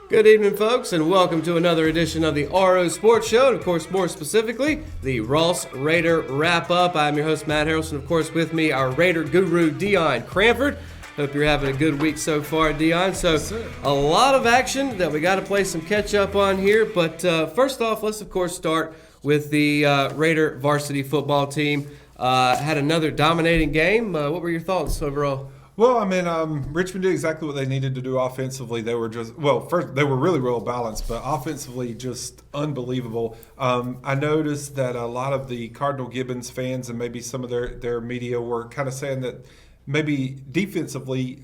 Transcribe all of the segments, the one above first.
Good evening, folks, and welcome to another edition of the RO Sports Show, and of course, more specifically, the Ross Raider Wrap-Up. I'm your host, Matt Harrelson. Of course, with me, our Raider guru, Deon Cranford. Hope you're having a good week so far, Deon. So, a lot of action that we got to play some catch-up on here, but first off, let's, of course, start with the Raider varsity football team. Had another dominating game. What were your thoughts overall? Well, I mean, Richmond did exactly what they needed to do offensively. They were first, they were really well balanced, but offensively just unbelievable. I noticed that a lot of the Cardinal Gibbons fans and maybe some of their media were kind of saying that maybe defensively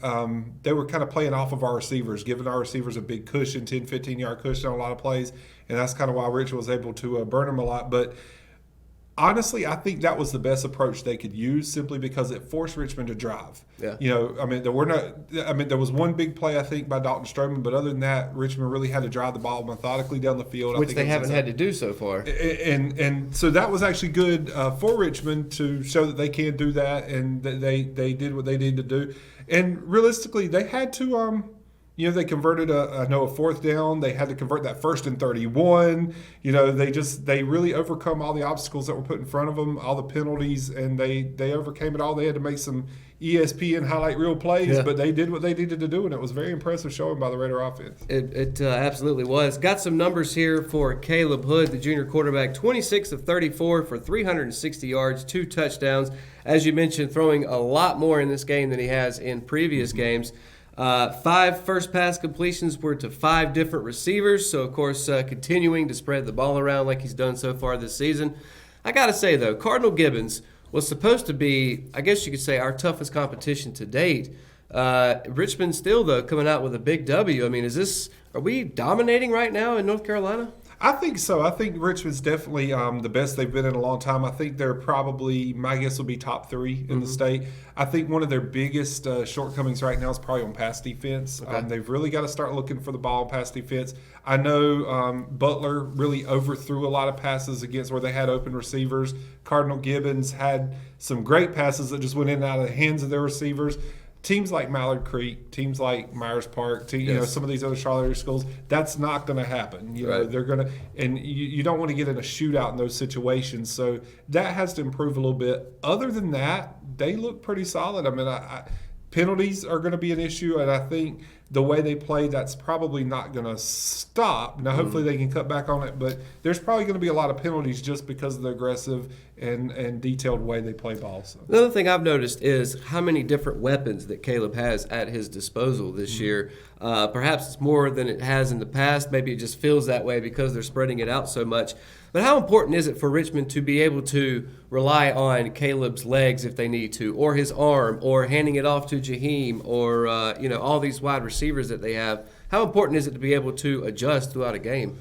they were kind of playing off of our receivers, giving our receivers a big cushion, 10, 15-yard cushion on a lot of plays, and that's kind of why Richmond was able to burn them a lot. But honestly, I think that was the best approach they could use, simply because it forced Richmond to drive. Yeah. You know, I mean, there was one big play, I think, by Dalton Stroman, but other than that, Richmond really had to drive the ball methodically down the field. Which they haven't had to do so far. And so that was actually good for Richmond to show that they can do that, and that they did what they needed to do. And realistically, they had to they converted a fourth down. They had to convert that 1st and 31. You know, they really overcome all the obstacles that were put in front of them, all the penalties, and they overcame it all. They had to make some ESPN highlight reel plays, but they did what they needed to do, and it was very impressive showing by the Raider offense. It absolutely was. Got some numbers here for Caleb Hood, the junior quarterback, 26 of 34 for 360 yards, 2 touchdowns. As you mentioned, throwing a lot more in this game than he has in previous games. 5 first pass completions were to 5 different receivers, so of course continuing to spread the ball around like he's done so far this season. I gotta say though, Cardinal Gibbons was supposed to be, I guess you could say, our toughest competition to date. Richmond still though coming out with a big W. I mean, are we dominating right now in North Carolina? I think so. I think Richmond's definitely the best they've been in a long time. I think they're probably, my guess will be top 3 in the state. I think one of their biggest shortcomings right now is probably on pass defense. Okay. They've really got to start looking for the ball on pass defense. I know Butler really overthrew a lot of passes against where they had open receivers. Cardinal Gibbons had some great passes that just went in and out of the hands of their receivers. Teams like Mallard Creek, teams like Myers Park, some of these other Charlotte area schools, that's not going to happen. You know, they're going to, and you don't want to get in a shootout in those situations. So that has to improve a little bit. Other than that, they look pretty solid. I mean, penalties are going to be an issue, and I think the way they play, that's probably not going to stop. Now, hopefully they can cut back on it, but there's probably going to be a lot of penalties just because of the aggressive and detailed way they play ball. So. Another thing I've noticed is how many different weapons that Caleb has at his disposal this year. Perhaps it's more than it has in the past. Maybe it just feels that way because they're spreading it out so much. But how important is it for Richmond to be able to rely on Caleb's legs if they need to, or his arm, or handing it off to Jaheim, or all these wide receivers that they have? How important is it to be able to adjust throughout a game?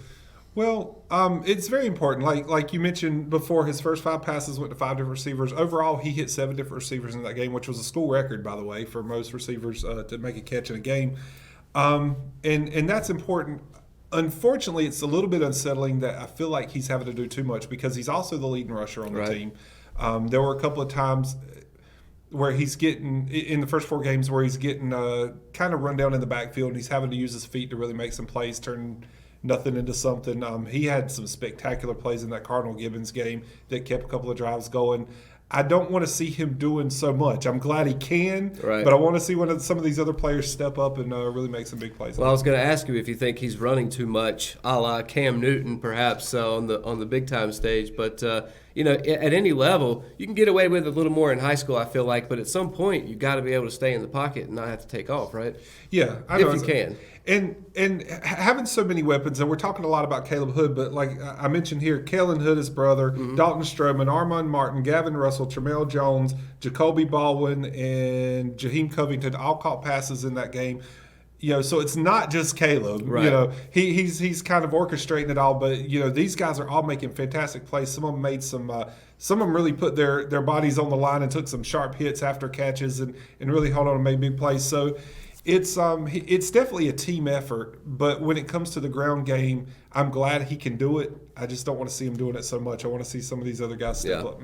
Well, it's very important. Like you mentioned before, his first 5 passes went to 5 different receivers. Overall, he hit 7 different receivers in that game, which was a school record, by the way, for most receivers to make a catch in a game. And that's important. Unfortunately, it's a little bit unsettling that I feel like he's having to do too much because he's also the leading rusher on the team. There were a couple of times where he's getting, in the first 4 games, where he's getting kind of run down in the backfield, and he's having to use his feet to really make some plays, turn nothing into something. He had some spectacular plays in that Cardinal Gibbons game that kept a couple of drives going. I don't want to see him doing so much. I'm glad he can, but I want to see some of these other players step up and really make some big plays. Well, I was going to ask you if you think he's running too much, a la Cam Newton, perhaps on the big time stage. But at any level, you can get away with a little more in high school, I feel like. But at some point, you've got to be able to stay in the pocket and not have to take off, right? Yeah, I know. If you can. And having so many weapons, and we're talking a lot about Caleb Hood, but like I mentioned here, Kalen Hood, his brother, Dalton Stroman, Armand Martin, Gavin Russell, Tremel Jones, Jacoby Baldwin, and Jaheim Covington all caught passes in that game. So it's not just Caleb. Right. He's kind of orchestrating it all, but these guys are all making fantastic plays. Some of them made some of them really put their bodies on the line and took some sharp hits after catches and really held on and made big plays. So it's definitely a team effort, but when it comes to the ground game, I'm glad he can do it. I just don't want to see him doing it so much. I want to see some of these other guys step up.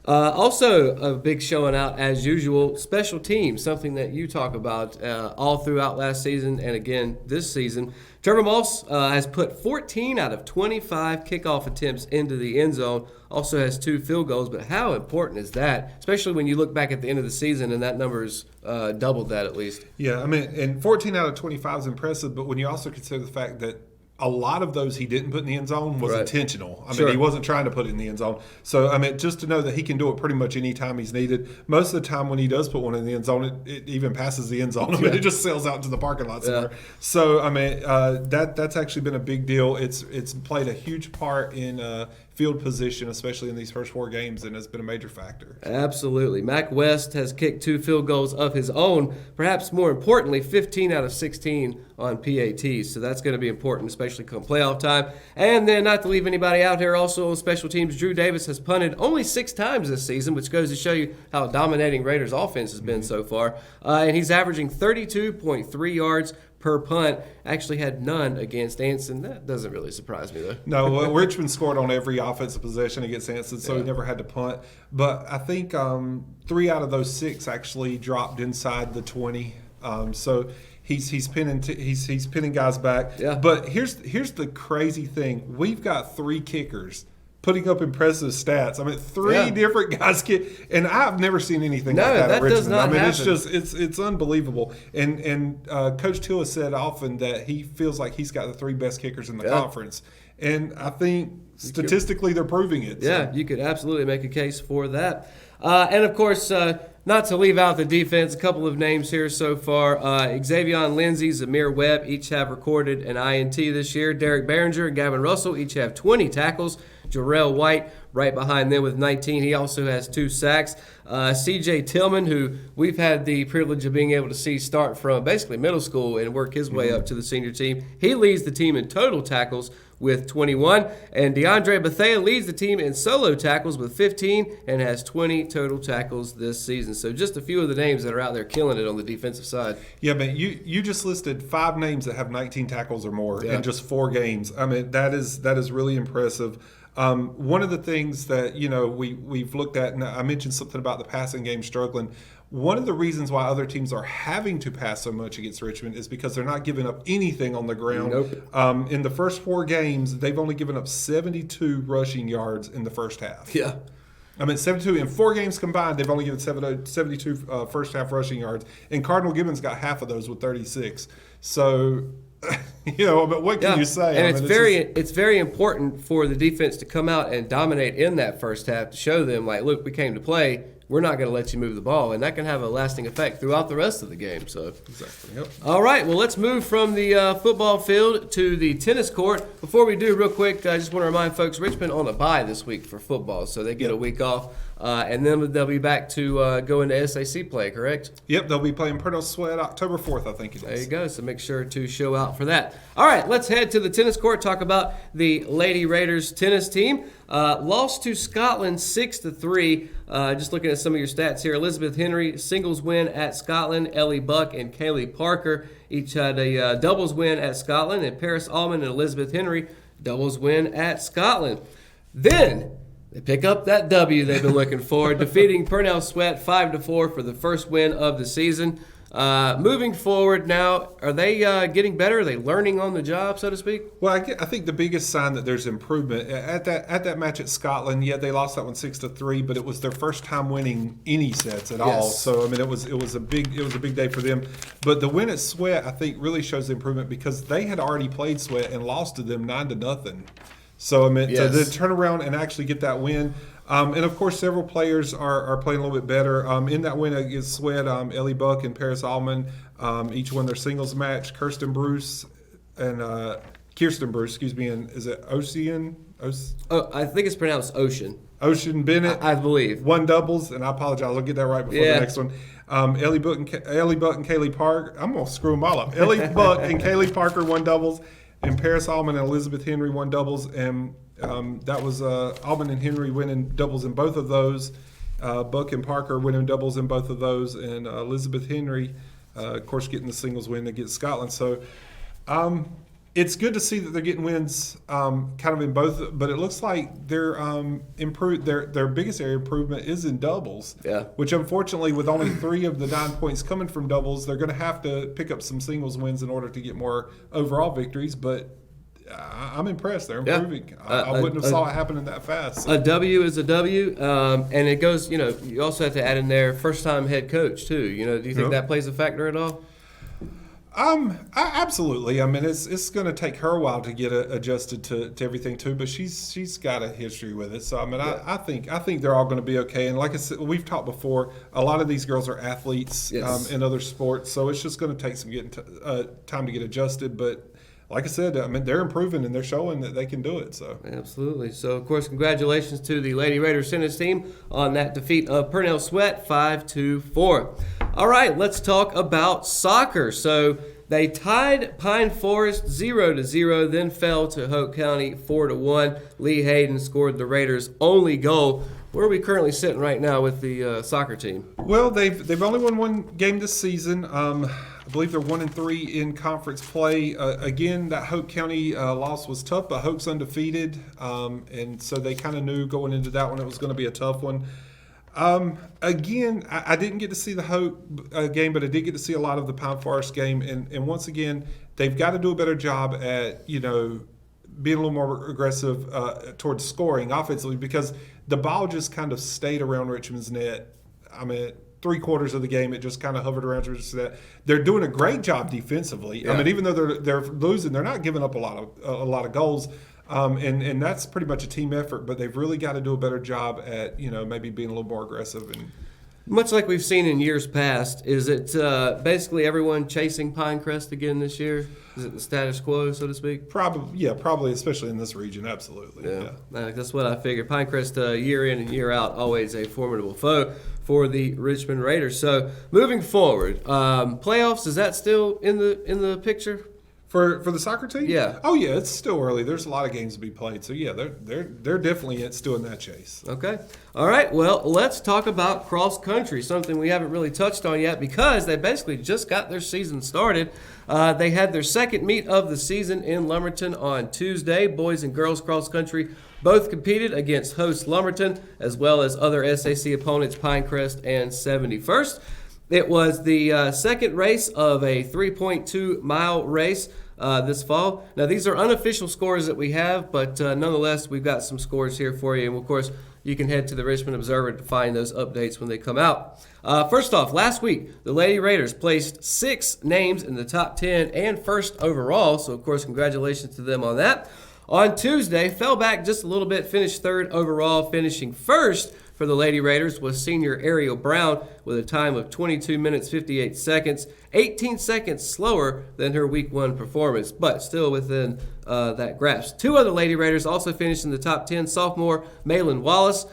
Also, a big showing out, as usual, special teams, something that you talk about all throughout last season and again this season. Trevor Moss has put 14 out of 25 kickoff attempts into the end zone, also has 2 field goals, but how important is that, especially when you look back at the end of the season and that number's doubled that at least? Yeah, I mean, and 14 out of 25 is impressive, but when you also consider the fact that a lot of those he didn't put in the end zone was intentional. I mean, he wasn't trying to put it in the end zone. So, I mean, just to know that he can do it pretty much any time he's needed. Most of the time when he does put one in the end zone, it even passes the end zone. I mean, it just sails out into the parking lot somewhere. So, I mean, that's actually been a big deal. It's played a huge part in field position, especially in these first 4 games, and has been a major factor. Absolutely. Mac West has kicked 2 field goals of his own. Perhaps more importantly, 15 out of 16 on PATs. So that's going to be important, especially come playoff time. And then, not to leave anybody out here, also on special teams, Drew Davis has punted only 6 times this season, which goes to show you how dominating Raiders offense has been so far. And he's averaging 32.3 yards per punt. Actually had none against Anson. That doesn't really surprise me, though. No, Richmond scored on every offensive possession against Anson, so he never had to punt. But I think 3 out of those 6 actually dropped inside the 20. So he's pinning guys back. Yeah. But here's the crazy thing: we've got 3 kickers putting up impressive stats. I mean, 3 different guys and I've never seen anything like that at Richmond. Does not I mean, happen. it's unbelievable. And Coach Till has said often that he feels like he's got the 3 best kickers in the conference. And I think statistically they're proving it. Yeah, you could absolutely make a case for that. And of course, not to leave out the defense, a couple of names here so far. Xavier Lindsay, Zamir Webb each have recorded an INT this year. Derek Behringer and Gavin Russell each have 20 tackles. Jarrell White right behind them with 19. He also has 2 sacks. C.J. Tillman, who we've had the privilege of being able to see start from basically middle school and work his way up to the senior team. He leads the team in total tackles with 21. And DeAndre Bethea leads the team in solo tackles with 15 and has 20 total tackles this season. So just a few of the names that are out there killing it on the defensive side. Yeah, but you just listed 5 names that have 19 tackles or more in just 4 games. I mean, that is really impressive. One of the things that we've looked at, and I mentioned something about the passing game struggling. One of the reasons why other teams are having to pass so much against Richmond is because they're not giving up anything on the ground. Nope. In the first 4 games, they've only given up 72 rushing yards in the first half. Yeah. I mean, 72 in 4 games combined, they've only given 72 first half rushing yards, and Cardinal Gibbons got half of those with 36. So, but what can you say? And it's very important for the defense to come out and dominate in that first half to show them, like, look, we came to play. We're not going to let you move the ball, and that can have a lasting effect throughout the rest of the game. So, exactly. Yep. All right, well, let's move from the football field to the tennis court. Before we do, real quick, I just want to remind folks, Richmond on a bye this week for football, so they get a week off, and then they'll be back to go into SAC play, correct? Yep, they'll be playing Pernell Sweat October 4th, I think it is. There you go, so make sure to show out for that. All right, let's head to the tennis court, talk about the Lady Raiders tennis team. Lost to Scotland 6-3. Just looking at some of your stats here. Elizabeth Henry, singles win at Scotland. Ellie Buck and Kaylee Parker each had a doubles win at Scotland. And Paris Allman and Elizabeth Henry, doubles win at Scotland. Then they pick up that W they've been looking for, defeating Pernell Sweat 5-4 for the first win of the season. Moving forward now, are they getting better? Are they learning on the job, so to speak? Well, I think the biggest sign that there's improvement at that match at Scotland. Yeah, they lost that one 6-3, but it was their first time winning any sets at all. So I mean, it was a big day for them. But the win at Sweat, I think, really shows the improvement because they had already played Sweat and lost to them 9-0. So I mean, to turn around and actually get that win. And, of course, several players are playing a little bit better. In that win against Sweat, Ellie Buck and Paris Allman each won their singles match. Kirsten Bruce, and is it Ocean? I think it's pronounced Ocean. Ocean Bennett. I believe. Won doubles, and I apologize. I'll get that right before the next one. Ellie Buck and Kaylee Parker. I'm going to screw them all up. Ellie Buck and Kaylee Parker won doubles, and Paris Allman and Elizabeth Henry won doubles, and that was Allman and Henry winning doubles in both of those. Buck and Parker winning doubles in both of those. And Elizabeth Henry, of course, getting the singles win against Scotland. So It's good to see that they're getting wins kind of in both, but it looks like they're improved. Their biggest area of improvement is in doubles. Yeah. Which unfortunately, with only 3 of the 9 points coming from doubles, they're going to have to pick up some singles wins in order to get more overall victories. But I'm impressed. They're improving. I wouldn't have saw it happening that fast. So. A W is a W, and it goes. You also have to add in there first-time head coach too. Do you think that plays a factor at all? Absolutely. I mean, it's going to take her a while to get adjusted to everything too, but she's got a history with it. So I mean, I think they're all going to be okay. And like I said, we've talked before, a lot of these girls are athletes in other sports, so it's just going to take some time to get adjusted. But like I said, I mean, they're improving and they're showing that they can do it. So absolutely. So of course, congratulations to the Lady Raiders tennis team on that defeat of Purnell Sweat 5-4. All right, let's talk about soccer. So they tied Pine Forest 0-0, then fell to Hoke County 4-1. Lee Hayden scored the Raiders' only goal. Where are we currently sitting right now with the soccer team? Well, they've only won one game this season. I believe they're 1-3 in conference play. Again, that Hoke County loss was tough, but Hoke's undefeated, and so they kind of knew going into that one it was going to be a tough one. Again, I didn't get to see the Hope game, but I did get to see a lot of the Pine Forest game. And once again, they've got to do a better job at, being a little more aggressive towards scoring offensively, because the ball just kind of stayed around Richmond's net. I mean, 3/4 of the game, it just kind of hovered around Richmond's net. They're doing a great job defensively. Yeah. I mean, even though they're losing, they're not giving up a lot of goals. And that's pretty much a team effort, but they've really got to do a better job at, maybe being a little more aggressive. And much like we've seen in years past, is it basically everyone chasing Pinecrest again this year? Is it the status quo, so to speak? Probably, especially in this region, absolutely. Yeah. That's what I figured. Pinecrest, year in and year out, always a formidable foe for the Richmond Raiders. So moving forward, playoffs, is that still in the picture? For the soccer team? Yeah. Oh, yeah, it's still early. There's a lot of games to be played. So, yeah, they're definitely still in that chase. Okay. All right, well, let's talk about cross country, something we haven't really touched on yet because they basically just got their season started. They had their second meet of the season in Lumberton on Tuesday. Boys and girls cross country both competed against host Lumberton as well as other SAC opponents Pinecrest and 71st. It was the second race of a 3.2-mile race this fall. Now, these are unofficial scores that we have, but nonetheless, we've got some scores here for you. And, of course, you can head to the Richmond Observer to find those updates when they come out. First off, last week, the Lady Raiders placed 6 names in the top 10 and first overall. So, of course, congratulations to them on that. On Tuesday, fell back just a little bit, finished third overall, finishing first for the Lady Raiders was senior Ariel Brown with a time of 22 minutes 58 seconds, 18 seconds slower than her Week 1 performance, but still within that grasp. 2 other Lady Raiders also finished in the top 10. Sophomore Malin Wallace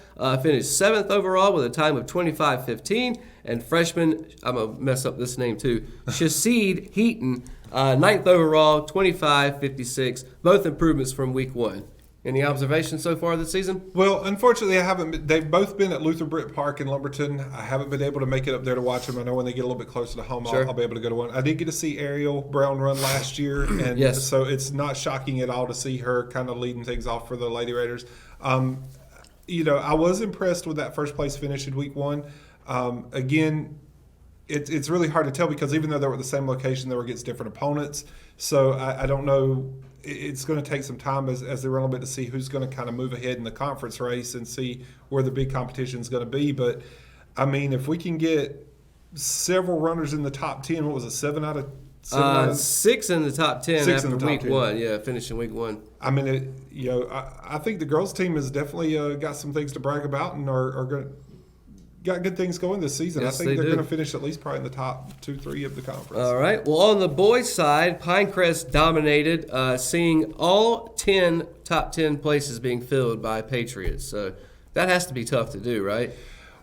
finished 7th overall with a time of 25:15, and freshman, I'm going to mess up this name too, Shaseed Heaton, 9th overall, 25:56, both improvements from Week 1. Any observations so far this season? Well, unfortunately, I haven't. They've both been at Luther Britt Park in Lumberton. I haven't been able to make it up there to watch them. I know when they get a little bit closer to home, Sure. I'll be able to go to one. I did get to see Ariel Brown run last year, and Yes. so it's not shocking at all to see her kind of leading things off for the Lady Raiders. I was impressed with that first place finish in Week 1. Again, it's really hard to tell because even though they were at the same location, they were against different opponents. So I don't know. It's going to take some time as they run a little bit to see who's going to kind of move ahead in the conference race and see where the big competition is going to be. But, I mean, if we can get several runners in the top 10, what was it, 7 out of 7? 6 in the top 10 6 after in the top Week 10. 1. Yeah, finishing Week 1. I mean, I think the girls' team has definitely got some things to brag about and are going to got good things going this season. Yes, I think they're do. going to finish at least probably in the top 2-3 of the conference. All right. Well, on the boys' side, Pinecrest dominated, seeing all 10 top 10 places being filled by Patriots. So that has to be tough to do, right?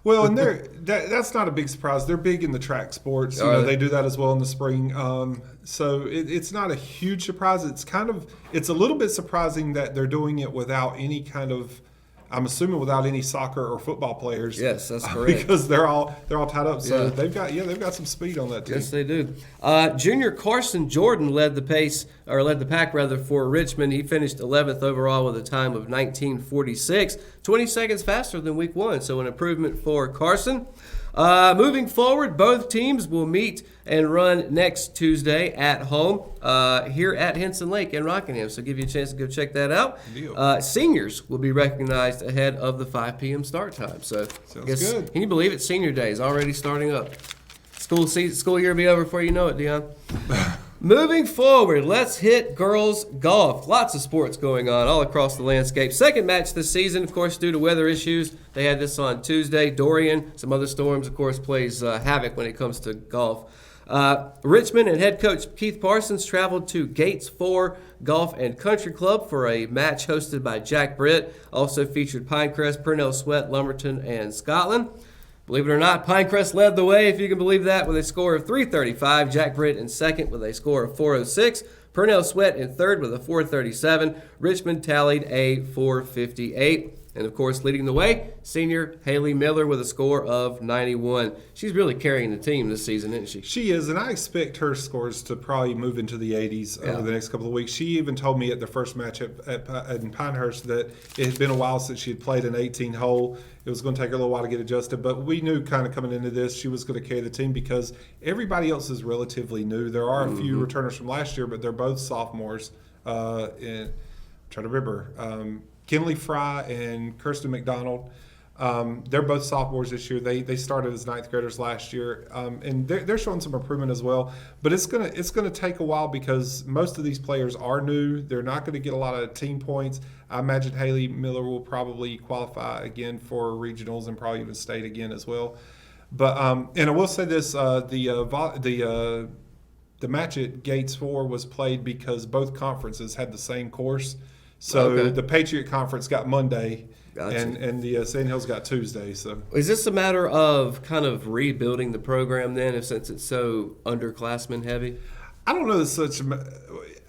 Well, and that's not a big surprise. They're big in the track sports. They do that as well in the spring. So it's not a huge surprise. It's a little bit surprising that they're doing it without any kind of I'm assuming without any soccer or football players. Yes, that's correct. Because they're all tied up. So Yeah. they've got some speed on that team. Yes, they do. Junior Carson Jordan led the pack for Richmond. He finished 11th overall with a time of 19:46, 20 seconds faster than week 1. So an improvement for Carson. Moving forward, both teams will meet and run next Tuesday at home here at Henson Lake in Rockingham. So give you a chance to go check that out. Seniors will be recognized ahead of the 5 p.m. start time. So Sounds good. Can you believe it? Senior day is already starting up. School year will be over before you know it, Deon. Moving forward, let's hit girls golf. Lots of sports going on all across the landscape. Second match this season, of course, due to weather issues. They had this on Tuesday. Dorian, some other storms, of course, plays havoc when it comes to golf. Richmond and head coach Keith Parsons traveled to Gates 4 Golf and Country Club for a match hosted by Jack Britt. Also featured Pinecrest, Purnell Sweat, Lumberton, and Scotland. Believe it or not, Pinecrest led the way, if you can believe that, with a score of 335. Jack Britt in second with a score of 406. Purnell Sweat in third with a 437. Richmond tallied a 458. And, of course, leading the way, senior Haley Miller with a score of 91. She's really carrying the team this season, isn't she? She is, and I expect her scores to probably move into the 80s over the next couple of weeks. She even told me at the first match in Pinehurst that it had been a while since she had played an 18-hole. It was going to take her a little while to get adjusted, but we knew kind of coming into this she was going to carry the team because everybody else is relatively new. There are a few returners from last year, but they're both sophomores. I'm trying to remember. Kinley Fry and Kirsten McDonald. They're both sophomores this year. They started as ninth graders last year, and they're showing some improvement as well. But it's gonna take a while because most of these players are new. They're not going to get a lot of team points. I imagine Haley Miller will probably qualify again for regionals and probably even state again as well. But and I will say this: the match at Gates 4 was played because both conferences had the same course. So the Patriot Conference got Monday, and the Sand Hills got Tuesday. So is this a matter of kind of rebuilding the program then, since it's so underclassmen heavy? I don't know.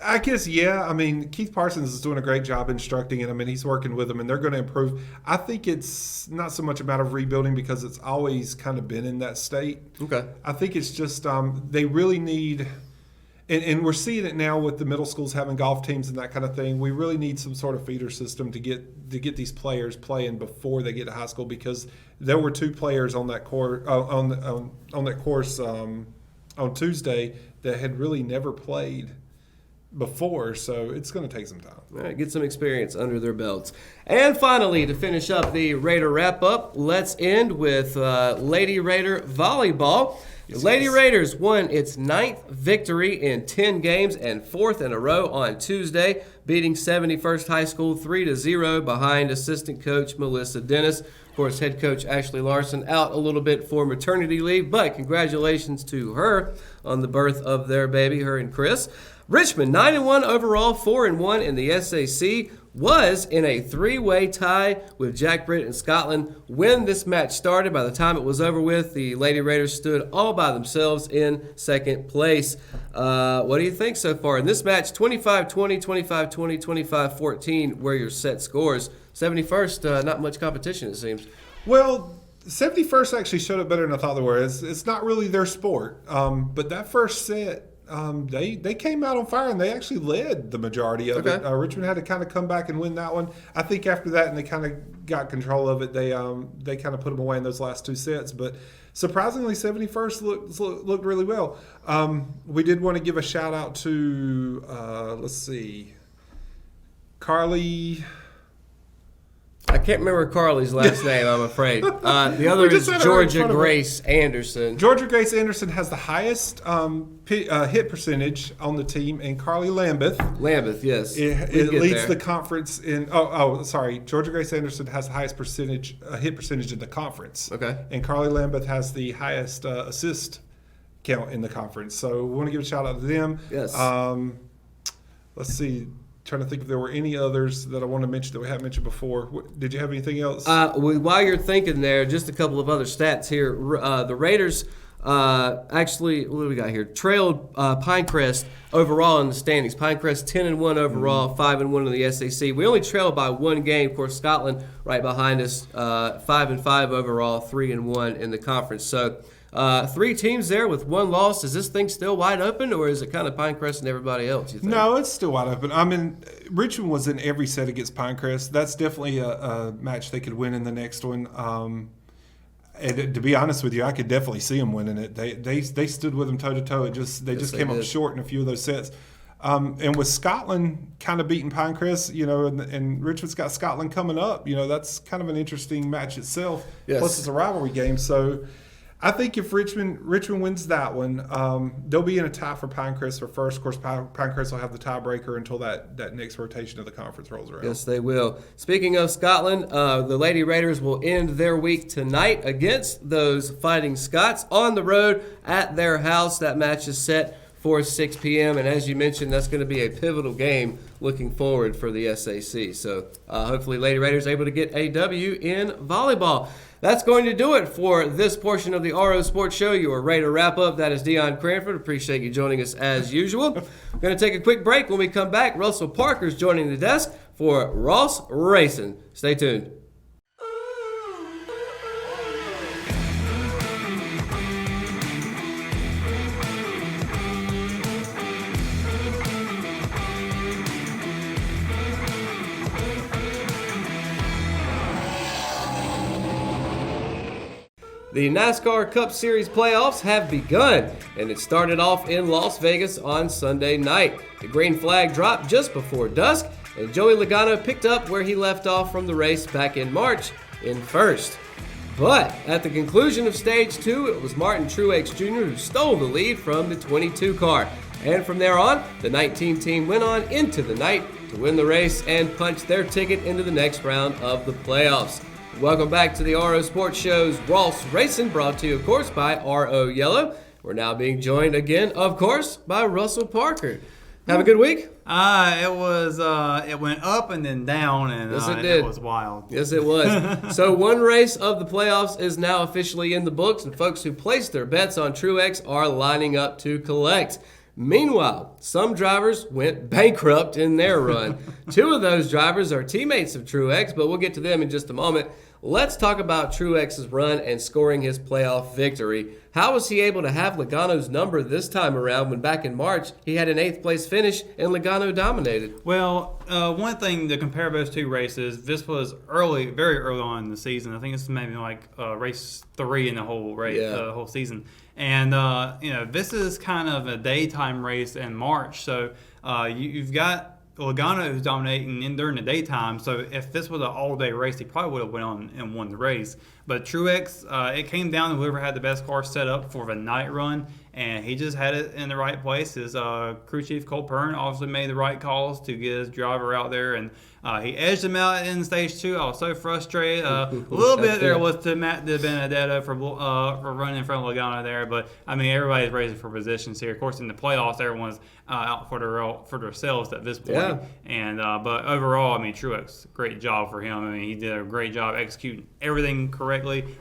I guess, yeah. I mean, Keith Parsons is doing a great job instructing it. I mean, he's working with them, and they're going to improve. I think it's not so much a matter of rebuilding because it's always kind of been in that state. Okay. I think it's just they really need – and we're seeing it now with the middle schools having golf teams and that kind of thing. We really need some sort of feeder system to get these players playing before they get to high school because there were 2 players on that course on Tuesday that had really never played before, so it's going to take some time. All right, get some experience under their belts. And finally, to finish up the Raider wrap-up, let's end with Lady Raider volleyball. The Lady Raiders won its 9th victory in 10 games and 4th in a row on Tuesday, beating 71st High School 3-0 behind assistant coach Melissa Dennis. Of course, head coach Ashley Larson out a little bit for maternity leave, but congratulations to her on the birth of their baby, her and Chris. Richmond, 9-1 overall, 4-1 in the SAC, was in a 3-way tie with Jack Britt and Scotland when this match started. By the time it was over with, the Lady Raiders stood all by themselves in second place. What do you think so far? In this match, 25-20, 25-20, 25-14 were your set scores. 71st, not much competition, it seems. Well, 71st actually showed up better than I thought they were. It's not really their sport, but that first set, they came out on fire and they actually led the majority of it. Richmond had to kind of come back and win that one. I think after that, and they kind of got control of it, they kind of put them away in those last 2 sets. But surprisingly, 71st looked really well. We did want to give a shout out to Carly. I can't remember Carly's last name, I'm afraid. The other is Georgia Grace Anderson. Georgia Grace Anderson has the highest hit percentage on the team, and Carly Lambeth. Lambeth, yes. It leads the conference in. Sorry. Georgia Grace Anderson has the highest hit percentage in the conference. Okay. And Carly Lambeth has the highest assist count in the conference. So we want to give a shout out to them. Yes. Let's see. Trying to think if there were any others that I want to mention that we haven't mentioned before. Did you have anything else? While you're thinking there, just a couple of other stats here. The Raiders Actually, what do we got here? Trailed Pinecrest overall in the standings. Pinecrest 10-1 overall, 5-1 in the SAC. We only trailed by one game. Of course, Scotland right behind us, 5-5 overall, 3-1 in the conference. So 3 teams there with 1 loss. Is this thing still wide open, or is it kind of Pinecrest and everybody else, you think? No, it's still wide open. I mean, Richmond was in every set against Pinecrest. That's definitely a match they could win in the next one. And to be honest with you, I could definitely see them winning it. They stood with them toe to toe. They just came up short in a few of those sets. And with Scotland kind of beating Pinecrest, and Richmond's got Scotland coming up, that's kind of an interesting match itself. Yes. Plus, it's a rivalry game. So I think if Richmond wins that one, they'll be in a tie for Pinecrest for first. Of course, Pinecrest will have the tiebreaker until that next rotation of the conference rolls around. Yes, they will. Speaking of Scotland, the Lady Raiders will end their week tonight against those Fighting Scots on the road at their house. That match is set for 6 p.m. And as you mentioned, that's going to be a pivotal game looking forward for the SAC. So hopefully Lady Raiders able to get a W in volleyball. That's going to do it for this portion of the RO Sports Show. You are ready to wrap up. That is Deon Cranford. Appreciate you joining us as usual. We're going to take a quick break. When we come back, Russell Parker's joining the desk for Ross Racing. Stay tuned. The NASCAR Cup Series playoffs have begun, and it started off in Las Vegas on Sunday night. The green flag dropped just before dusk, and Joey Logano picked up where he left off from the race back in March in first. But at the conclusion of Stage 2, it was Martin Truex Jr. who stole the lead from the 22 car. And from there on, the 19 team went on into the night to win the race and punch their ticket into the next round of the playoffs. Welcome back to the RO Sports Show's Ross Racing, brought to you, of course, by RO Yellow. We're now being joined again, of course, by Russell Parker. Have a good week? It went up and then down, and yes, it did. It was wild. Yes, it was. So one race of the playoffs is now officially in the books, and folks who placed their bets on Truex are lining up to collect. Meanwhile, some drivers went bankrupt in their run. 2 of those drivers are teammates of Truex, but we'll get to them in just a moment. Let's talk about Truex's run and scoring his playoff victory. How was he able to have Logano's number this time around when back in March he had an 8th place finish and Logano dominated? Well, one thing to compare those 2 races, this was very early on in the season. I think this is maybe like race 3 in the whole race, the whole season. And this is kind of a daytime race in March, so you've got Logano who's dominating during the daytime. So if this was an all-day race, he probably would have went on and won the race. But Truex, it came down to whoever had the best car set up for the night run, and he just had it in the right place. His crew chief, Cole Pern, obviously made the right calls to get his driver out there, and he edged him out in Stage 2. I was so frustrated. A little bit there was to Matt DiBenedetto for running in front of Logano there, but I mean everybody's racing for positions here. Of course, in the playoffs, everyone's out for themselves at this point. Yeah. And but overall, I mean Truex, great job for him. I mean he did a great job executing everything correctly,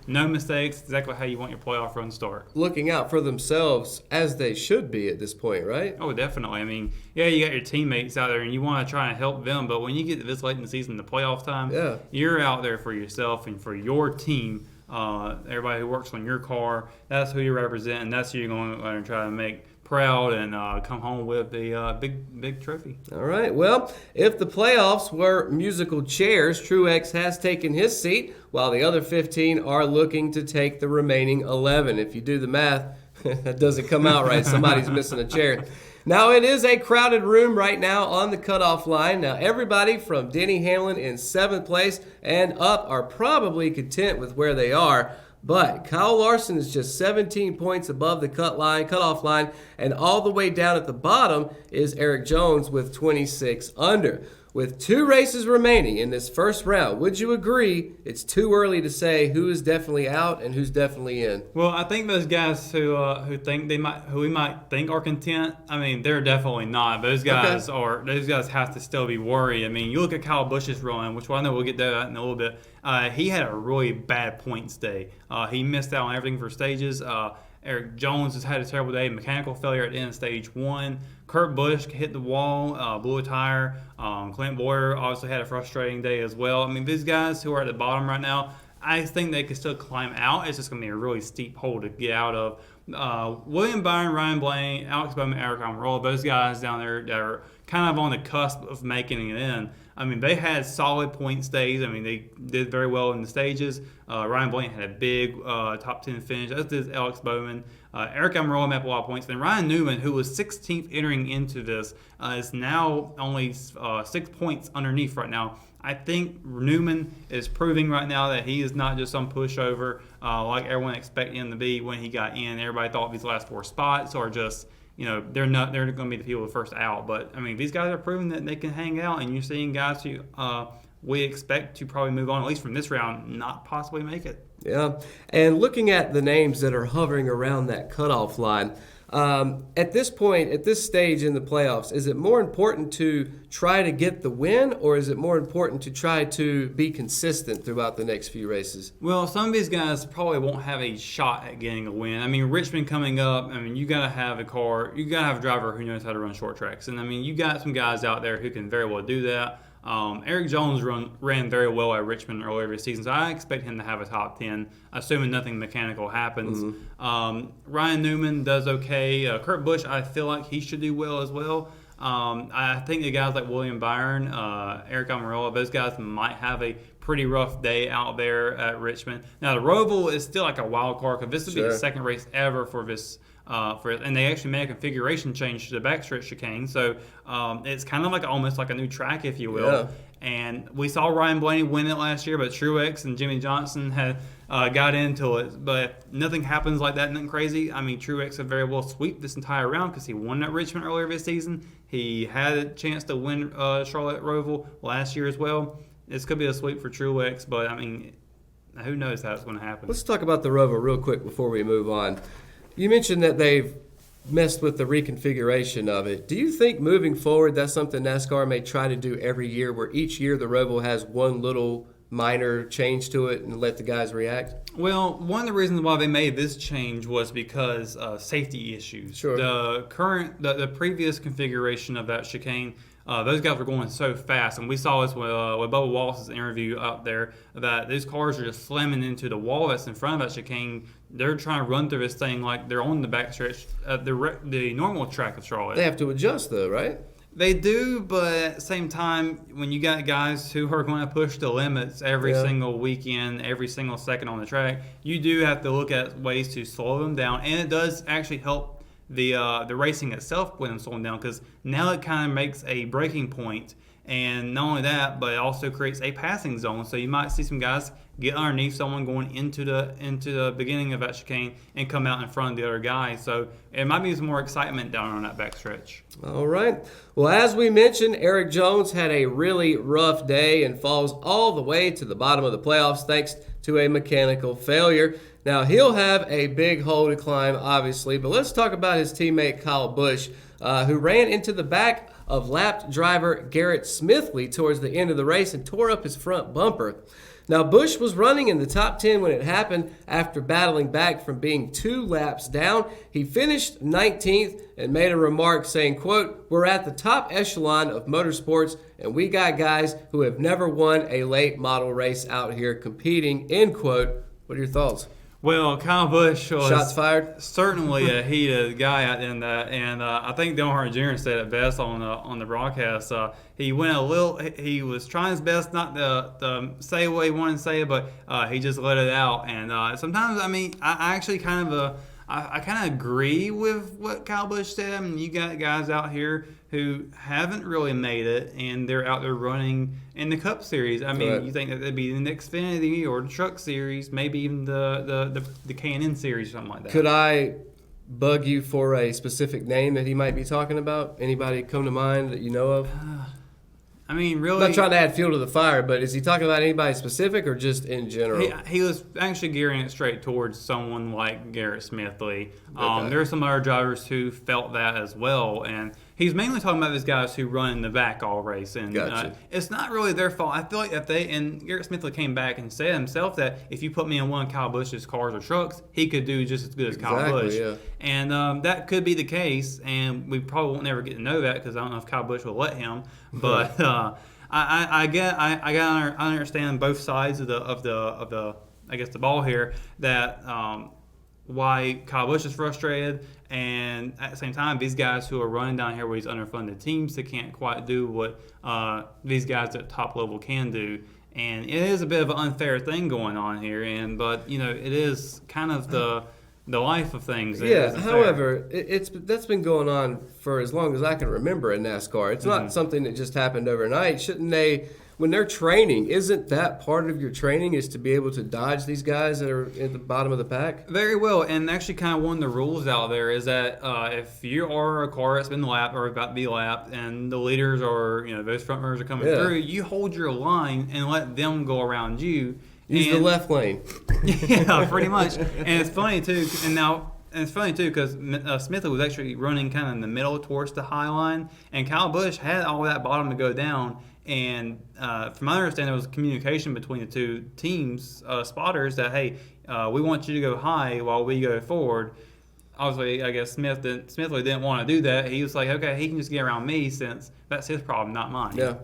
no mistakes, exactly how you want your playoff run to start. Looking out for themselves as they should be at this point, right? Oh, definitely. I mean, yeah, you got your teammates out there and you want to try and help them, but when you get to this late in the season, the playoff time, you're out there for yourself and for your team. Everybody who works on your car, that's who you're representing. That's who you're going to try to make proud and come home with the big trophy. All right. Well, if the playoffs were musical chairs, Truex has taken his seat, while the other 15 are looking to take the remaining 11. If you do the math, that doesn't come out right. Somebody's missing a chair. Now, it is a crowded room right now on the cutoff line. Now, everybody from Denny Hamlin in 7th place and up are probably content with where they are. But Kyle Larson is just 17 points above the cutoff line, and all the way down at the bottom is Eric Jones with 26 under. With 2 races remaining in this first round, would you agree it's too early to say who is definitely out and who's definitely in? Well, I think those guys who we might think are content, I mean, they're definitely not. Those guys those guys have to still be worried. I mean, you look at Kyle Busch's run, which I know we'll get to that in a little bit. He had a really bad points day. He missed out on everything for stages. Eric Jones has had a terrible day, mechanical failure at the end of stage 1. Kurt Busch hit the wall, blew a tire. Clint Boyer obviously had a frustrating day as well. I mean, these guys who are at the bottom right now, I think they can still climb out. It's just going to be a really steep hole to get out of. William Byron, Ryan Blaney, Alex Bowman, Eric Almirola, those guys down there that are kind of on the cusp of making it in. I mean, they had solid points days. I mean, they did very well in the stages. Ryan Blaney had a big top 10 finish, as did Alex Bowman. Eric Almirola made up a lot of points. Then Ryan Newman, who was 16th entering into this, is now only 6 points underneath right now. I think Newman is proving right now that he is not just some pushover like everyone expected him to be when he got in. Everybody thought these last 4 spots are just, they're going to be the people first out. But, I mean, these guys are proving that they can hang out, and you're seeing guys who we expect to probably move on, at least from this round, not possibly make it. Yeah, and looking at the names that are hovering around that cutoff line, at this point, at this stage in the playoffs, is it more important to try to get the win, or is it more important to try to be consistent throughout the next few races? Well, some of these guys probably won't have a shot at getting a win. I mean, Richmond coming up, I mean, you got to have a driver who knows how to run short tracks. And, I mean, you got some guys out there who can very well do that. Eric Jones ran very well at Richmond earlier this season, so I expect him to have a top 10, assuming nothing mechanical happens. Mm-hmm. Ryan Newman does okay. Kurt Busch, I feel like he should do well as well. I think the guys like William Byron, Eric Almirola, those guys might have a pretty rough day out there at Richmond. Now, the Roval is still like a wild card because this would be the second race ever for this. And they actually made a configuration change to the backstretch chicane, so it's kind of like almost like a new track, if you will. Yeah. And we saw Ryan Blaney win it last year, but Truex and Jimmy Johnson had got into it. But nothing happens like that, nothing crazy. I mean, Truex could very well sweep this entire round because he won at Richmond earlier this season. He had a chance to win Charlotte Roval last year as well. This could be a sweep for Truex, but I mean, who knows how it's going to happen. Let's talk about the Roval real quick before we move on. You mentioned that they've messed with the reconfiguration of it. Do you think moving forward that's something NASCAR may try to do every year, where each year the Roval has one little minor change to it and let the guys react? Well, one of the reasons why they made this change was because safety issues. Sure. The previous configuration of that chicane, those guys were going so fast, and we saw this with Bubba Wallace's interview out there, that these cars are just slamming into the wall that's in front of that chicane. They're trying to run through this thing like they're on the backstretch, the normal track of Charlotte. They have to adjust, though, right? They do, but at the same time, when you got guys who are going to push the limits every single weekend, every single second on the track, you do have to look at ways to slow them down, and it does actually help the racing itself when it's slowing down, because now it kind of makes a breaking point, and not only that, but it also creates a passing zone. So you might see some guys get underneath someone going into the beginning of that chicane and come out in front of the other guy. So it might be some more excitement down on that backstretch. All right. Well, as we mentioned, Eric Jones had a really rough day and falls all the way to the bottom of the playoffs thanks to a mechanical failure. Now, he'll have a big hole to climb, obviously, but let's talk about his teammate Kyle Busch, who ran into the back of lapped driver Garrett Smithley towards the end of the race and tore up his front bumper. Now, Busch was running in the top 10 when it happened after battling back from being 2 laps down. He finished 19th and made a remark saying, quote, "We're at the top echelon of motorsports, and we got guys who have never won a late model race out here competing," end quote. What are your thoughts? Well, Kyle Busch was shots fired. Certainly a heated guy out in that, and I think Deon Jr. said it best on the broadcast. He was trying his best not to say what he wanted to say, but he just let it out. And sometimes, I mean, I actually kind of agree with what Kyle Busch said. I mean, you got guys out here who haven't really made it, and they're out there running in the Cup Series. I mean, You think that they'd be in the Xfinity or the Truck Series, maybe even the K&N Series or something like that. Could I bug you for a specific name that he might be talking about? Anybody come to mind that you know of? I mean, really. I'm not trying to add fuel to the fire, but is he talking about anybody specific or just in general? He was actually gearing it straight towards someone like Garrett Smithley. Okay. There are some other drivers who felt that as well, and he's mainly talking about these guys who run in the back all race, and Gotcha. it's not really their fault. I feel like if Garrett Smithley came back and said himself that if you put me in one of Kyle Busch's cars or trucks, he could do just as good as Kyle Exactly, Busch. yeah. And that could be the case, and we probably won't never get to know that because I don't know if Kyle Busch will let him, but. I understand both sides of the I guess the ball here, that why Kyle Busch is frustrated, and at the same time these guys who are running down here with these underfunded teams that can't quite do what these guys at top level can do, and it is a bit of an unfair thing going on here, but it is kind of the life of things. Yeah. However, that's been going on for as long as I can remember in NASCAR. It's not something that just happened overnight. Shouldn't they, when they're training, isn't that part of your training is to be able to dodge these guys that are at the bottom of the pack? Very well, and actually kind of one of the rules out there is that if you are a car that's been lapped or about to be lapped and the leaders or those front runners are coming through, you hold your line and let them go around you. Use the left lane. Yeah, pretty much. And it's funny too. Because Smithley was actually running kind of in the middle towards the high line, and Kyle Busch had all that bottom to go down. And from my understanding, there was communication between the two teams, spotters, that hey, we want you to go high while we go forward. Obviously, I guess Smithley didn't want to do that. He was like, okay, he can just get around me since that's his problem, not mine. Yeah.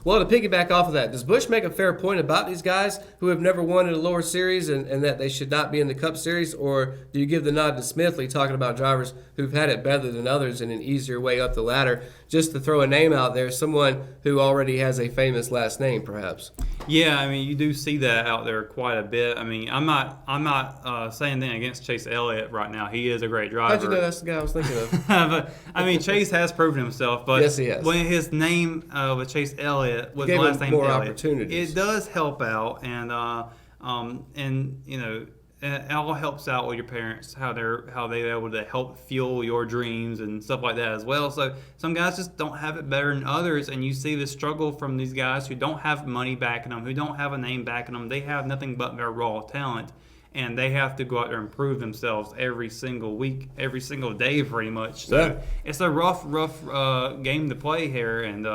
Well, to piggyback off of that, does Busch make a fair point about these guys who have never won in a lower series and that they should not be in the Cup Series? Or do you give the nod to Smithley talking about drivers who've had it better than others in an easier way up the ladder? Just to throw a name out there, someone who already has a famous last name, perhaps. Yeah, I mean, you do see that out there quite a bit. I mean, I'm not saying anything against Chase Elliott right now. He is a great driver. How'd you know that's the guy I was thinking of? But I mean, Chase has proven himself. But yes, he has. When his name with Chase Elliott, with Gave the last him name more Elliott, opportunities. it does help out, and it all helps out with your parents, how they're able to help fuel your dreams and stuff like that as well. So some guys just don't have it better than others, and you see the struggle from these guys who don't have money backing them, who don't have a name backing them. They have nothing but their raw talent, and they have to go out there and prove themselves every single week, every single day, pretty much. So it's a rough game to play here, and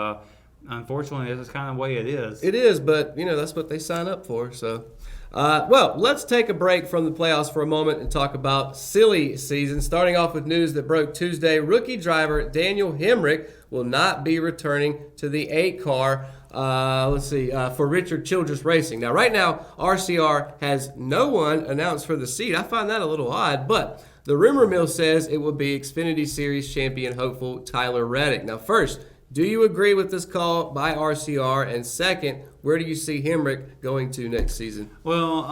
unfortunately, this is kind of the way it is. It is, but that's what they sign up for. So, well, let's take a break from the playoffs for a moment and talk about silly season. Starting off with news that broke Tuesday: rookie driver Daniel Hemrick will not be returning to the 8 car. For Richard Childress Racing. Now, right now, RCR has no one announced for the seat. I find that a little odd, but the rumor mill says it will be Xfinity Series champion hopeful Tyler Reddick. Now, first, do you agree with this call by RCR? And second, where do you see Hemrick going to next season? Well,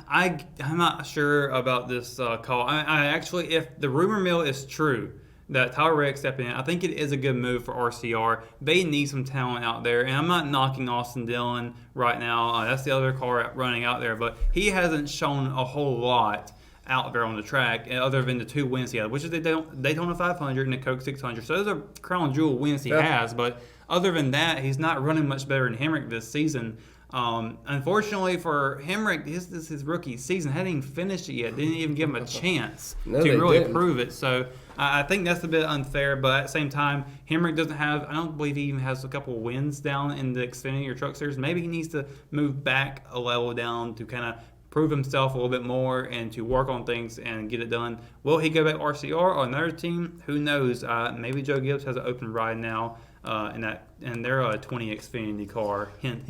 I'm not sure about this call. I actually, if the rumor mill is true that Tyler Reddick stepping in, I think it is a good move for RCR. They need some talent out there, and I'm not knocking Austin Dillon right now. That's the other car running out there, but he hasn't shown a whole lot out there on the track other than the 2 wins he had, which is the Daytona 500 and the Coke 600. So those are crown jewel wins he has, but other than that, he's not running much better than Hemrick this season. Unfortunately for Hemrick, this is his rookie season. Hadn't even finished it yet. Didn't even give him a chance to really prove it. So I think that's a bit unfair. But at the same time, Hemrick doesn't have, I don't believe he even has a couple of wins down in the Xfinity or Truck Series. Maybe he needs to move back a level down to kind of prove himself a little bit more and to work on things and get it done. Will he go back to RCR or another team? Who knows? Maybe Joe Gibbs has an open ride now. And they're a 20 Xfinity car. Hint,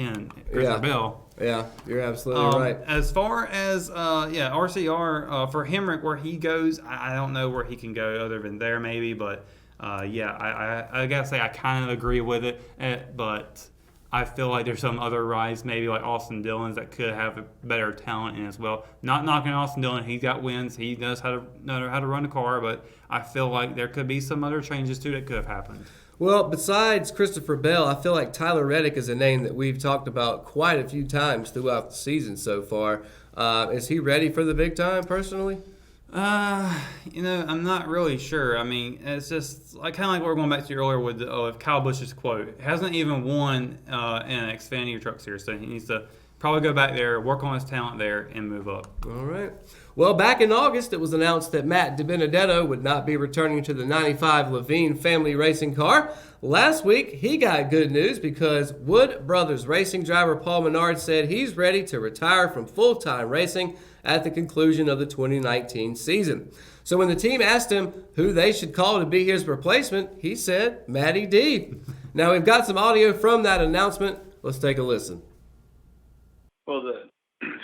Christopher Bell. Yeah, you're absolutely right. As far as RCR for Hemrick, where he goes, I don't know where he can go other than there maybe. But I gotta say I kind of agree with it. But I feel like there's some other rides, maybe like Austin Dillon's, that could have a better talent in as well. Not knocking Austin Dillon, he's got wins, he knows how to run a car, but I feel like there could be some other changes too that could have happened. Well, besides Christopher Bell, I feel like Tyler Reddick is a name that we've talked about quite a few times throughout the season so far. Is he ready for the big time, personally? I'm not really sure. I mean, it's just like kind of like what we're going back to earlier with Kyle Busch's quote. Hasn't even won in an Xfinity Truck Series, so he needs to probably go back there, work on his talent there, and move up. All right. Well, back in August, it was announced that Matt DiBenedetto would not be returning to the 95 Levine family racing car. Last week, he got good news because Wood Brothers racing driver Paul Menard said he's ready to retire from full-time racing at the conclusion of the 2019 season. So when the team asked him who they should call to be his replacement, he said Matty D. Now, we've got some audio from that announcement. Let's take a listen. Well,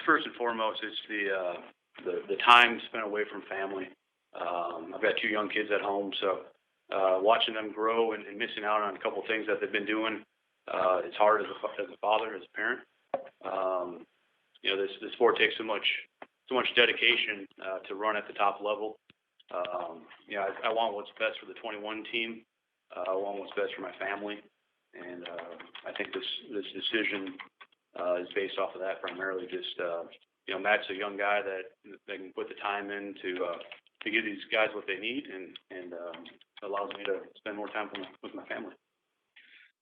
first and foremost, it's the time spent away from family. I've got 2 young kids at home, so watching them grow and missing out on a couple things that they've been doing, it's hard as a father, as a parent. The sport takes so much dedication to run at the top level. I want what's best for the 21 team. I want what's best for my family, and I think this decision is based off of that primarily. Just Matt's a young guy that they can put the time in to give these guys what they need, and allows me to spend more time with my family.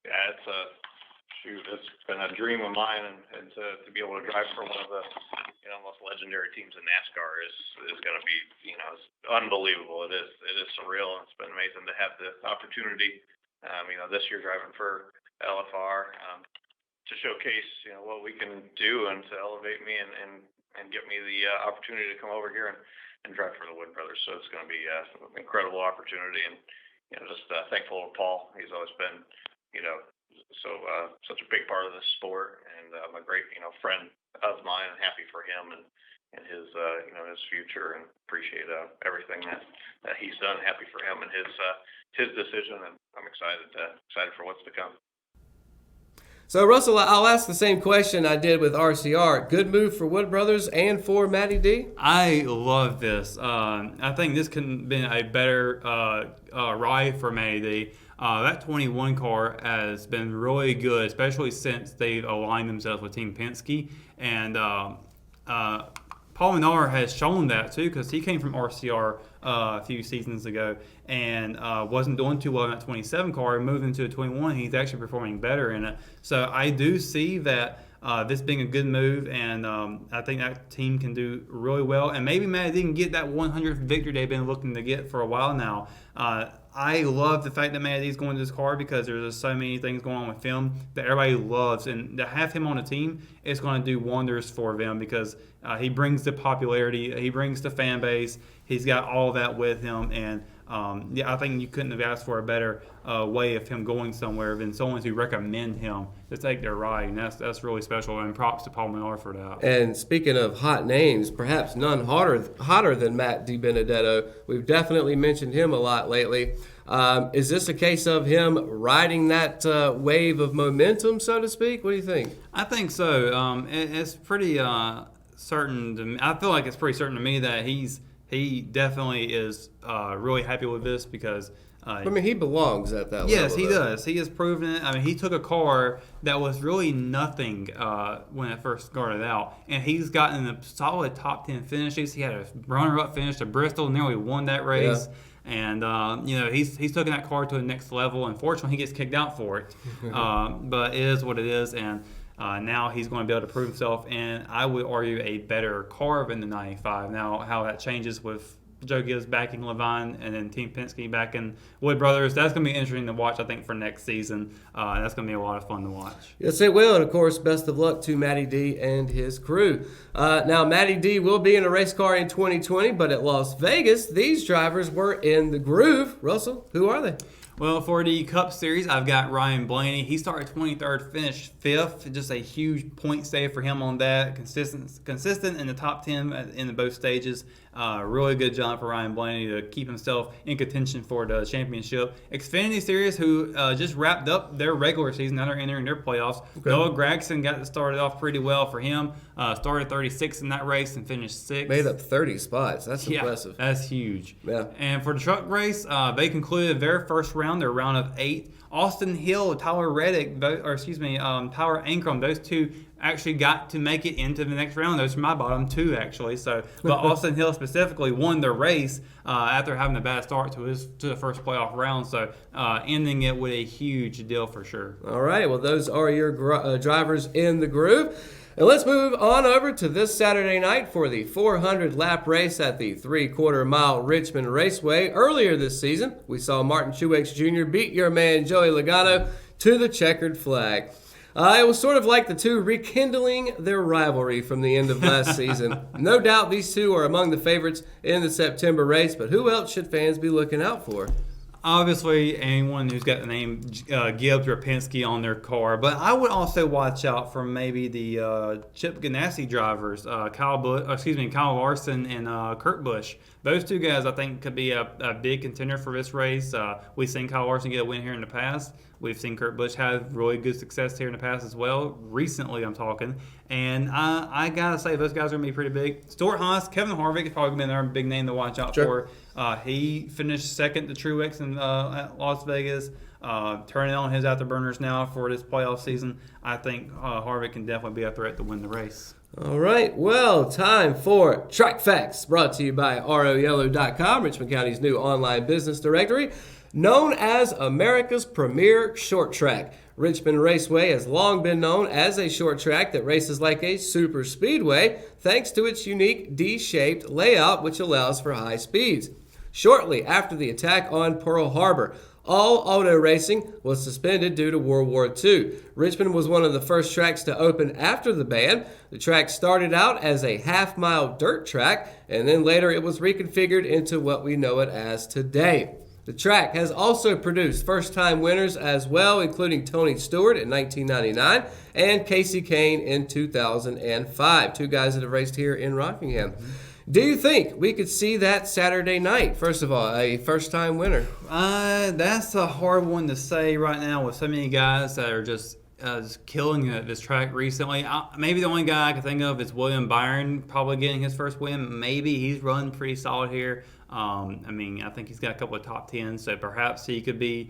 Yeah, it's been a dream of mine, and to be able to drive for one of the most legendary teams in NASCAR is going to be it's unbelievable. It is surreal, and it's been amazing to have the opportunity. This year driving for LFR to showcase what we can do and to elevate me and get me the opportunity to come over here and drive for the Wood Brothers. So it's going to be an incredible opportunity, and just thankful to Paul. He's always been such a big part of this sport, and a great friend of mine, and happy for him and his his future, and appreciate everything that he's done. Happy for him and his decision, and I'm excited for what's to come. So, Russell, I'll ask the same question I did with RCR. Good move for Wood Brothers and for Matty D? I love this. I think this could have been a better ride for Matty D. That 21 car has been really good, especially since they've aligned themselves with Team Penske. And Paul Menard has shown that, too, because he came from RCR a few seasons ago and wasn't doing too well in that 27 car. Moving to a 21, he's actually performing better in it. So I do see that this being a good move, and I think that team can do really well. And maybe Matty D can get that 100th victory they've been looking to get for a while now. I love the fact that Matty D's going to this car because there's just so many things going on with him that everybody loves. And to have him on a team is going to do wonders for them because he brings the popularity, he brings the fan base, he's got all that with him. And I think you couldn't have asked for a better way of him going somewhere than someone to recommend him to take their ride. And that's really special. And props to Paul Menard for that. And speaking of hot names, perhaps none hotter than Matt DiBenedetto. We've definitely mentioned him a lot lately. Is this a case of him riding that wave of momentum, so to speak? What do you think? I think so. It's pretty certain to me. I feel like it's pretty certain to me that he definitely is really happy with this because he belongs at that level. Yes, he does. He has proven it. I mean, he took a car that was really nothing when it first started out, and he's gotten a solid top 10 finishes. He had a runner-up finish to Bristol, nearly won that race. Yeah. And, he's taken that car to the next level. Unfortunately, he gets kicked out for it. But it is what it is. And now he's going to be able to prove himself. And I would argue a better car than the 95. Now, how that changes with Joe Gibbs backing Levine and then Team Penske backing Wood Brothers, that's going to be interesting to watch, I think, for next season. That's going to be a lot of fun to watch. Yes, it will. And, of course, best of luck to Matty D and his crew. Now, Matty D will be in a race car in 2020, but at Las Vegas, these drivers were in the groove. Russell, who are they? Well, for the Cup Series, I've got Ryan Blaney. He started 23rd, finished 5th. Just a huge point save for him on that. Consistent in the top 10 in both stages. Really good job for Ryan Blaney to keep himself in contention for the championship. Xfinity Series, who just wrapped up their regular season. Now they're entering their playoffs. Okay. Noah Gragson got it started off pretty well for him. Started 36th in that race and finished 6th. Made up 30 spots. That's impressive. That's huge. Yeah. And for the truck race, they concluded their first round, their round of 8. Austin Hill, Tyler Reddick, Tyler Ankrum, those two actually got to make it into the next round. Those are my bottom 2, actually. So, but Austin Hill specifically won the race after having a bad start to the first playoff round. So, ending it with a huge deal for sure. All right, well, those are your drivers in the groove. And let's move on over to this Saturday night for the 400-lap race at the 3/4-mile Richmond Raceway. Earlier this season, we saw Martin Truex Jr. beat your man Joey Logano to the checkered flag. It was sort of like the two rekindling their rivalry from the end of last season. No doubt these two are among the favorites in the September race, but who else should fans be looking out for? Obviously, anyone who's got the name Gibbs or Penske on their car. But I would also watch out for maybe the Chip Ganassi drivers, Kyle Larson and Kurt Busch. Those two guys, I think, could be a big contender for this race. We've seen Kyle Larson get a win here in the past. We've seen Kurt Busch have really good success here in the past as well. Recently, I'm talking. And I got to say, those guys are going to be pretty big. Stuart Haas, Kevin Harvick is probably going to be another big name to watch out for. He finished second to Truex at Las Vegas, turning on his afterburners now for this playoff season. I think Harvick can definitely be a threat to win the race. All right, well, time for Track Facts, brought to you by ROYellow.com, Richmond County's new online business directory. Known as America's premier short track, Richmond Raceway has long been known as a short track that races like a super speedway thanks to its unique D-shaped layout which allows for high speeds. Shortly after the attack on Pearl Harbor, all auto racing was suspended due to World War II. Richmond was one of the first tracks to open after the ban. The track started out as a half-mile dirt track, and then later it was reconfigured into what we know it as today. The track has also produced first-time winners as well, including Tony Stewart in 1999 and Casey Kane in 2005, two guys that have raced here in Rockingham. Do you think we could see that Saturday night? First of all, a first-time winner. That's a hard one to say right now with so many guys that are just killing it at this track recently. Maybe the only guy I can think of is William Byron, probably getting his first win. Maybe he's run pretty solid here. I think he's got a couple of top 10s, so perhaps he could be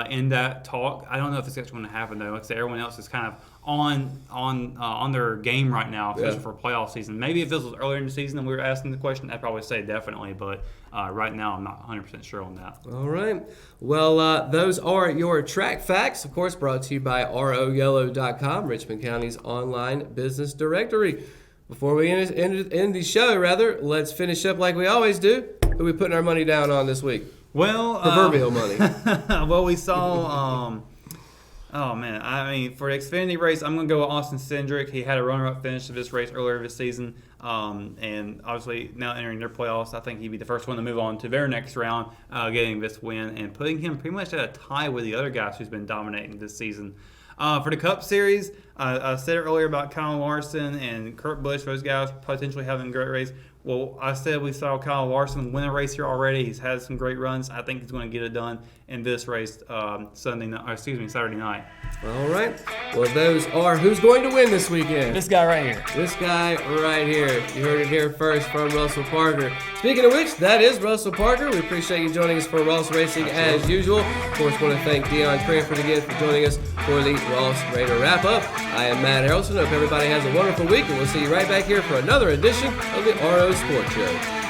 in that talk. I don't know if it's actually going to happen, though. Like I said, everyone else is kind of on their game right now, especially for playoff season. Maybe if this was earlier in the season and we were asking the question, I'd probably say definitely, but right now I'm not 100% sure on that. All right. Well, those are your track facts, of course, brought to you by ROYellow.com, Richmond County's online business directory. Before we end the show, let's finish up like we always do. Who are we putting our money down on this week? Well, proverbial money. Well, we saw. For the Xfinity race, I'm going to go with Austin Cindric. He had a runner-up finish of this race earlier this season, and obviously now entering their playoffs, I think he'd be the first one to move on to their next round, getting this win and putting him pretty much at a tie with the other guys who's been dominating this season. For the Cup Series, I said earlier about Kyle Larson and Kurt Busch, those guys potentially having a great race. Well, I said we saw Kyle Larson win a race here already. He's had some great runs. I think he's going to get it done in this race Saturday night. All right. Well, those are who's going to win this weekend. This guy right here. This guy right here. You heard it here first from Russell Parker. Speaking of which, that is Russell Parker. We appreciate you joining us for Ross Racing as usual. Of course, want to thank Deon Cranford again for joining us for the Ross Raider Wrap-Up. I am Matt Harrelson. Hope everybody has a wonderful week, and we'll see you right back here for another edition of the RO Sports Show.